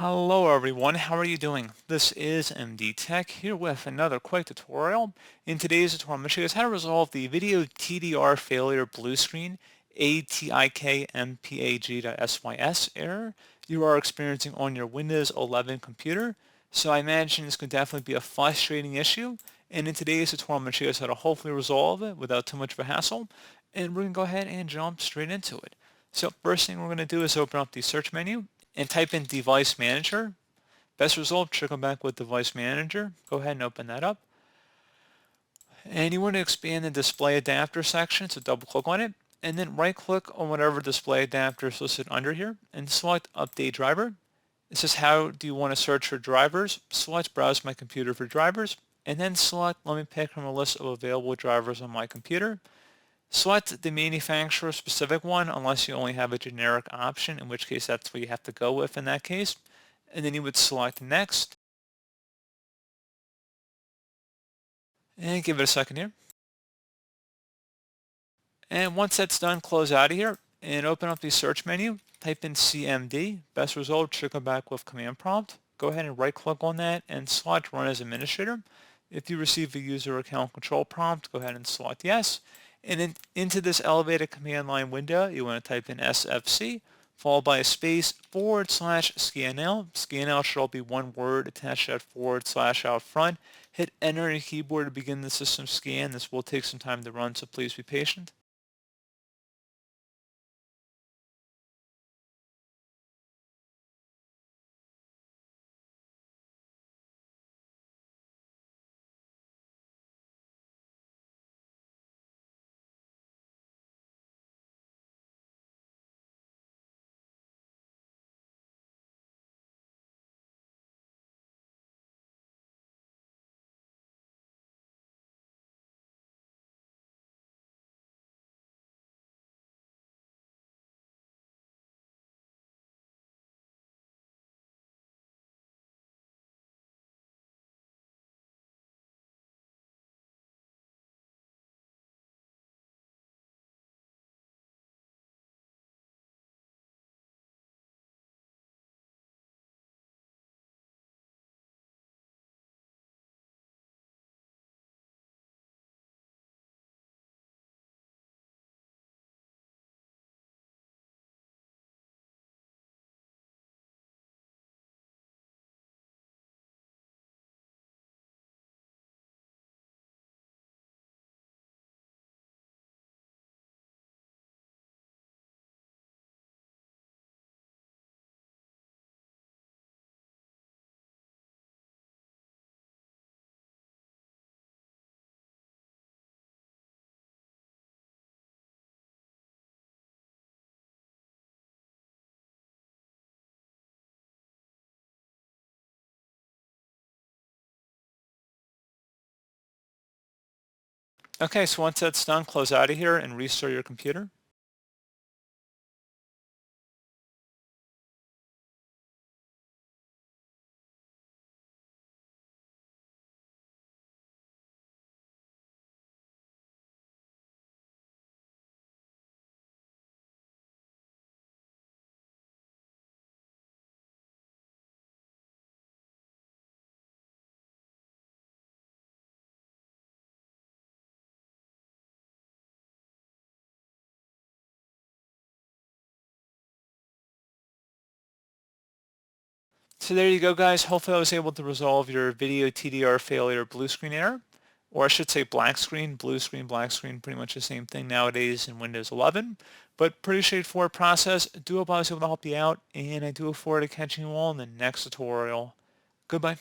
Hello everyone, how are you doing? This is MD Tech here with another quick tutorial. In today's tutorial, I'm going to show you guys how to resolve the video TDR failure blue screen atikmpag.sys error you are experiencing on your Windows 11 computer. So I imagine this could definitely be a frustrating issue. And in today's tutorial, I'm going to show you guys how to hopefully resolve it without too much of a hassle. And we're going to go ahead and jump straight into it. So first thing we're going to do is open up the search menu and type in device manager. Best result should come back with device manager. Go ahead and open that up. And you want to expand the display adapter section, so double click on it, and then right click on whatever display adapter is listed under here and select update driver. It says how do you want to search for drivers. Select browse my computer for drivers, and then select let me pick from a list of available drivers on my computer. Select the manufacturer specific one unless you only have a generic option, in which case that's what you have to go with in that case. And then you would select next and give it a second here. And once that's done, close out of here and open up the search menu. Type in CMD. Best result should come back with command prompt. Go ahead and right click on that and select run as administrator. If you receive a user account control prompt, go ahead and select yes. And then into this elevated command line window, you want to type in SFC, followed by a space /scanl. Scanl should all be one word attached to that / out front. Hit enter on your keyboard to begin the system scan. This will take some time to run, so please be patient. Okay, so once that's done, close out of here and restart your computer. So there you go, guys. Hopefully I was able to resolve your video TDR failure blue screen error, or I should say black screen, blue screen, black screen, pretty much the same thing nowadays in Windows 11, but pretty straightforward process. I do hope I was able to help you out, and I do look forward to catching you all in the next tutorial. Goodbye.